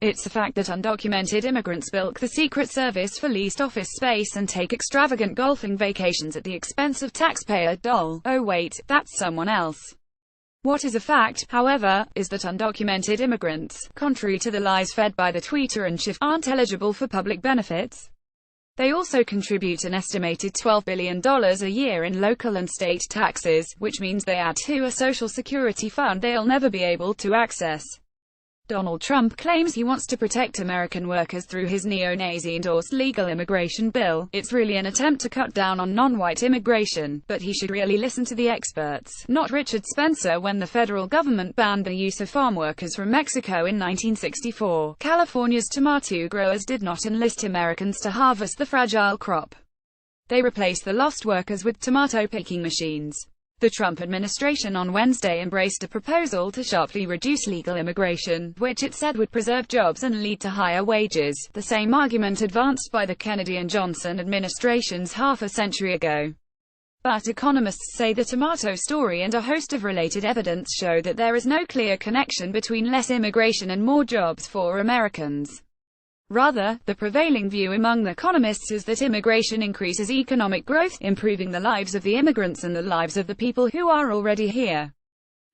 It's a fact that undocumented immigrants bilk the Secret Service for leased office space and take extravagant golfing vacations at the expense of taxpayer dollars. Oh wait, that's someone else. What is a fact, however, is that undocumented immigrants, contrary to the lies fed by the tweeter and shift, aren't eligible for public benefits. They also contribute an estimated $12 billion a year in local and state taxes, which means they add to a Social Security fund they'll never be able to access. Donald Trump claims he wants to protect American workers through his neo-Nazi-endorsed legal immigration bill. It's really an attempt to cut down on non-white immigration, but he should really listen to the experts, not Richard Spencer. When the federal government banned the use of farm workers from Mexico in 1964, California's tomato growers did not enlist Americans to harvest the fragile crop. They replaced the lost workers with tomato picking machines. The Trump administration on Wednesday embraced a proposal to sharply reduce legal immigration, which it said would preserve jobs and lead to higher wages, the same argument advanced by the Kennedy and Johnson administrations half a century ago. But economists say the tomato story and a host of related evidence show that there is no clear connection between less immigration and more jobs for Americans. Rather, the prevailing view among the economists is that immigration increases economic growth, improving the lives of the immigrants and the lives of the people who are already here.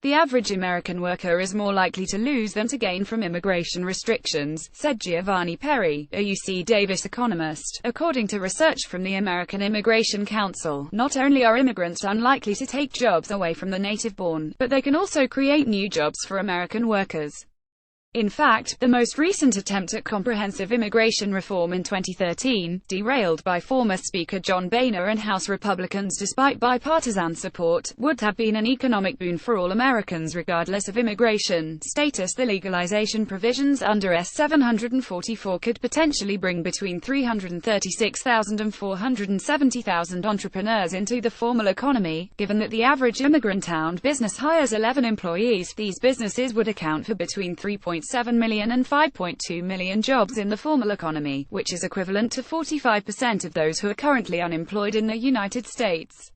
The average American worker is more likely to lose than to gain from immigration restrictions, said Giovanni Perry, a UC Davis economist. According to research from the American Immigration Council, not only are immigrants unlikely to take jobs away from the native-born, but they can also create new jobs for American workers. In fact, the most recent attempt at comprehensive immigration reform in 2013, derailed by former Speaker John Boehner and House Republicans despite bipartisan support, would have been an economic boon for all Americans regardless of immigration status. The legalization provisions under S. 744 could potentially bring between 336,000 and 470,000 entrepreneurs into the formal economy. Given that the average immigrant-owned business hires 11 employees, these businesses would account for between 3.7 million and 5.2 million jobs in the formal economy, which is equivalent to 45% of those who are currently unemployed in the United States.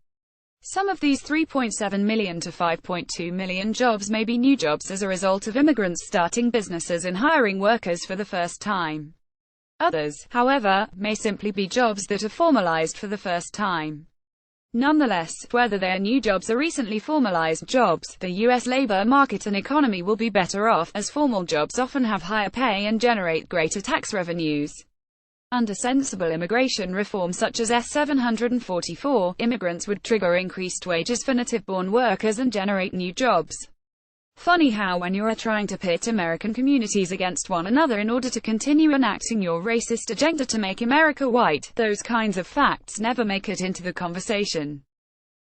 Some of these 3.7 million to 5.2 million jobs may be new jobs as a result of immigrants starting businesses and hiring workers for the first time. Others, however, may simply be jobs that are formalized for the first time. Nonetheless, whether they are new jobs or recently formalized jobs, the U.S. labor market and economy will be better off, as formal jobs often have higher pay and generate greater tax revenues. Under sensible immigration reform such as S. 744, immigrants would trigger increased wages for native-born workers and generate new jobs. Funny how when you're trying to pit American communities against one another in order to continue enacting your racist agenda to make America white, those kinds of facts never make it into the conversation.